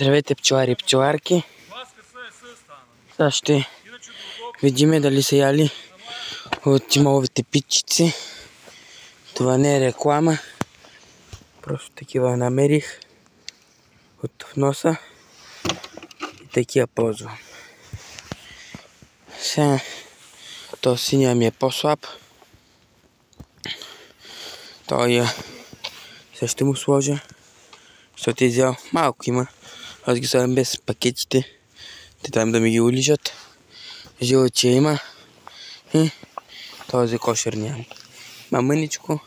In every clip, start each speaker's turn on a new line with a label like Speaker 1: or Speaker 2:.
Speaker 1: Здравейте, пчелари и пчеларки. Сега ще видим дали са яли от ималовите питчици. Това не е реклама. Просто такива намерих от вноса и такива ползвам. Сега този синия ми е по-слаб. Той сега ще му сложа, защото е взял малко има. Аз ги слагам без пакетите. Те там да ми ги улижат. Жилъче има. И този кошер няма. Ма мъничко.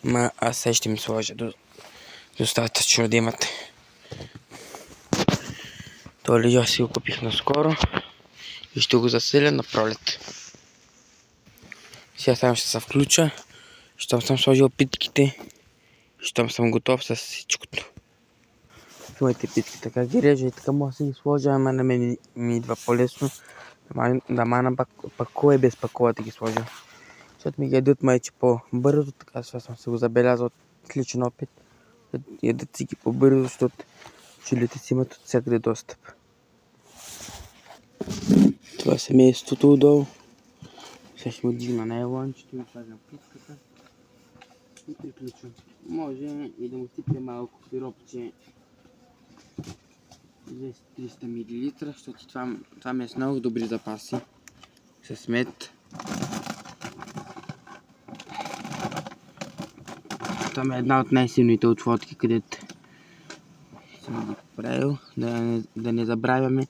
Speaker 1: Ма аз сега ще ми сложа достатъчно да имате. Това лежа си го купих наскоро. И ще го заселя на пролет. Сега само ще се включа. Щом съм сложил питките. Щом съм готов с всичкото. Моите питки така ги режа и така мога да си ги сложа, ама на мен ми идва по-лесно. Да мана пакова и без пакова да ги сложа. Защото ми ги ядат майче по-бързо, така че съм се го забелязал от личен опит. Ядат си ги по-бързо, защото пчелите си имат от всякъде достъп. Това е семейството отдолу. Сега ще му дигна на елончето и слагам питката. И приключвам. Може и да му сипя малко сиропче. 200-300 мл, защото това ми е с много добри запаси. С мед. Това е една от най-силните отводки, където съм ги правил. Да не забравяме,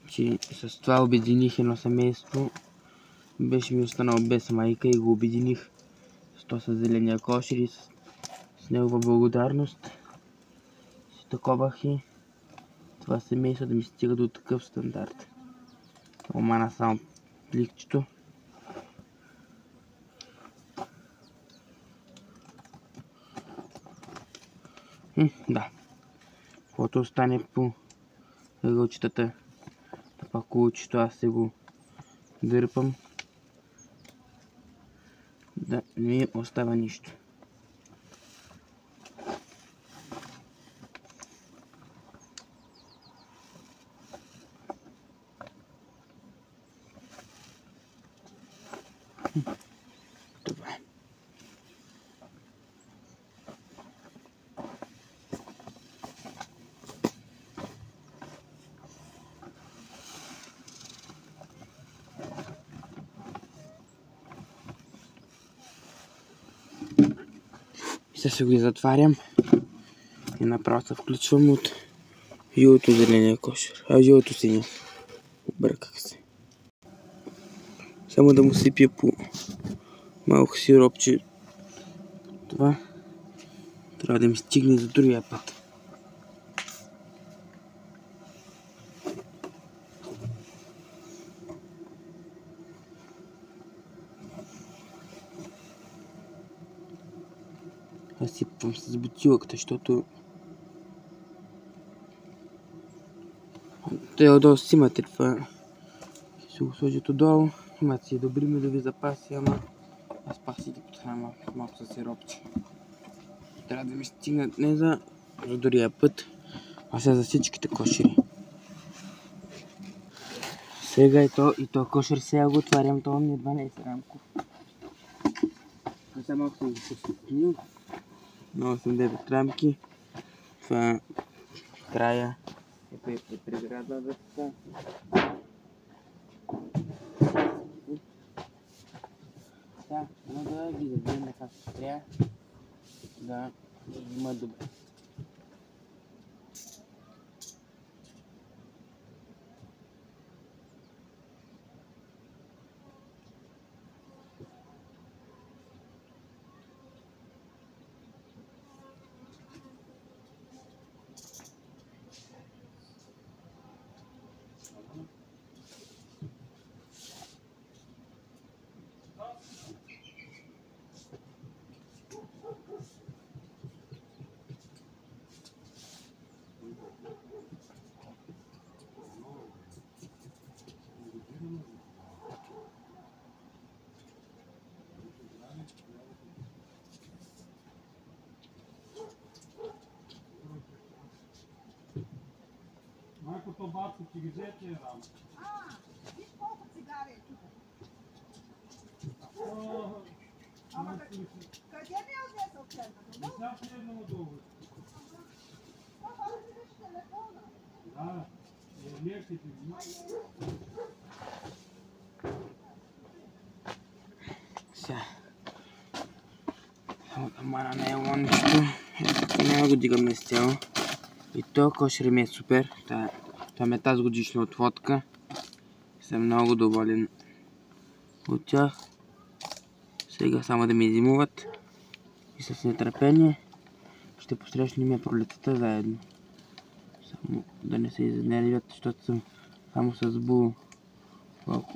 Speaker 1: че с това обединих едно семейство. Беше ми останал без майка и го обединих с то с зеления кошер и с негова благодарност. Си таковах и това семейство да ми стига до такъв стандарт. Омана само пликчето. Да. Каквото остане по ъгълчетата на пакулчето, аз се го дърпам. Да не ми остава нищо. Това е. Сега се го затварям и направо се включвам от жилото зеления кошер, жилото синя. Обърках се. Само да му сипя по малко сиропче. Това трябва да ми стигне за другия път. Аз сипвам с бутилката, защото те отдолу си имате това. Ще го сложат отдолу. Имат си добри медови запаси, ама аз пак си ги подхранвам малко с сиропче. Трябва да ми стигнат не за другия път, а сега за всичките кошери. Сега и то кошер сега го отварям, това ми е 12 рамков. Аз малко съм го посъпнил. На 8-9 рамки. Това края е преградна връзка. Сега, да ги завием както трябва, да има добре.
Speaker 2: Ако то баци цигарите е рано.
Speaker 3: Виж колко цигари е тук. Ама къде ми е отнесъл следната?
Speaker 2: Сега следно надолу.
Speaker 3: Това си виж телефона.
Speaker 2: Да, леките ви.
Speaker 1: Сега. Само да мана нейлончето. Няма го дигаме с цяло. И то кошер ми е супер. Това е тази годишна отводка. Съм много доволен от тях. Сега само да ме иззимуват. И с нетърпение ще посрещнем пролетата заедно. Само да не се изнервят, защото съм само с бул.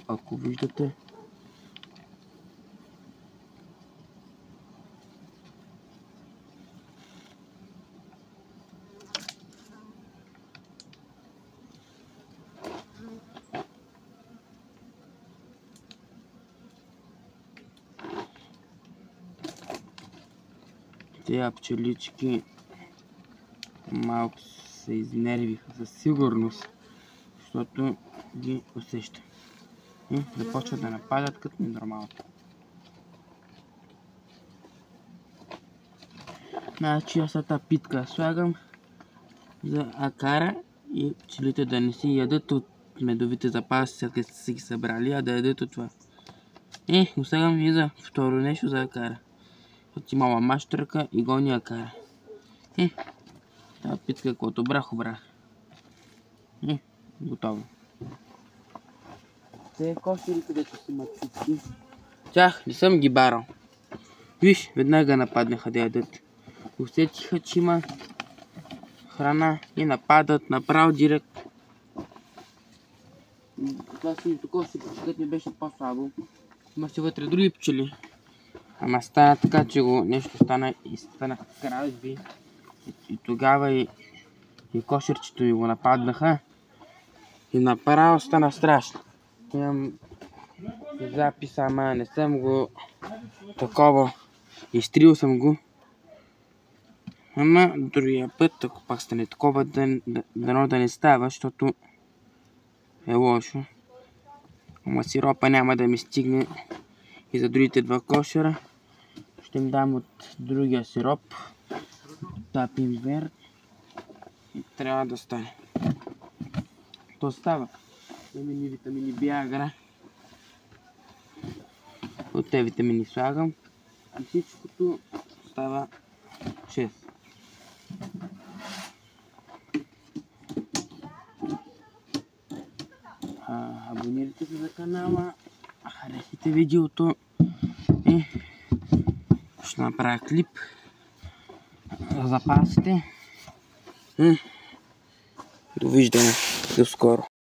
Speaker 1: Ако виждате. Тези пчелички малко се изнервиха със сигурност, защото ги усещам. И започват да нападат като ненормално. Значи аз тази питка слагам за акара и пчелите да не си ядат от медовите запаси, след като са ги събрали, а да ядат от това. И го слагам и за второ нещо за акара. От имала мащърка и гони акара. Тази питка каквото брах обрах. Готово. Те кошери, където си имат питки. Тях не съм ги барал. Виж, веднага нападнаха да ядат. Усетиха, че има храна и нападат направо директ. Това синито кошери, когато ми беше по-слабо. Имаше вътре други пчели. Ама стана така, че нещо стана и станаха кражби. И тогава и кошерчето ми го нападнаха. И направо стана страшно. Имам запис, ама не съм го такова. Изтрил съм го. Ама другия път, ако пак стане такова, дано да не става, защото е лошо. Ама сиропа няма да ми стигне и за другите два кошера. Ще им дам от другия сироп. Тапим вер. И трябва да стане. То става. Имени витамини Биагра. От тези витамини слагам. А всичкото става 6. Абонирайте се за канала. Харесайте видеото. И ще направя клип за запасите. Довиждане. До скоро.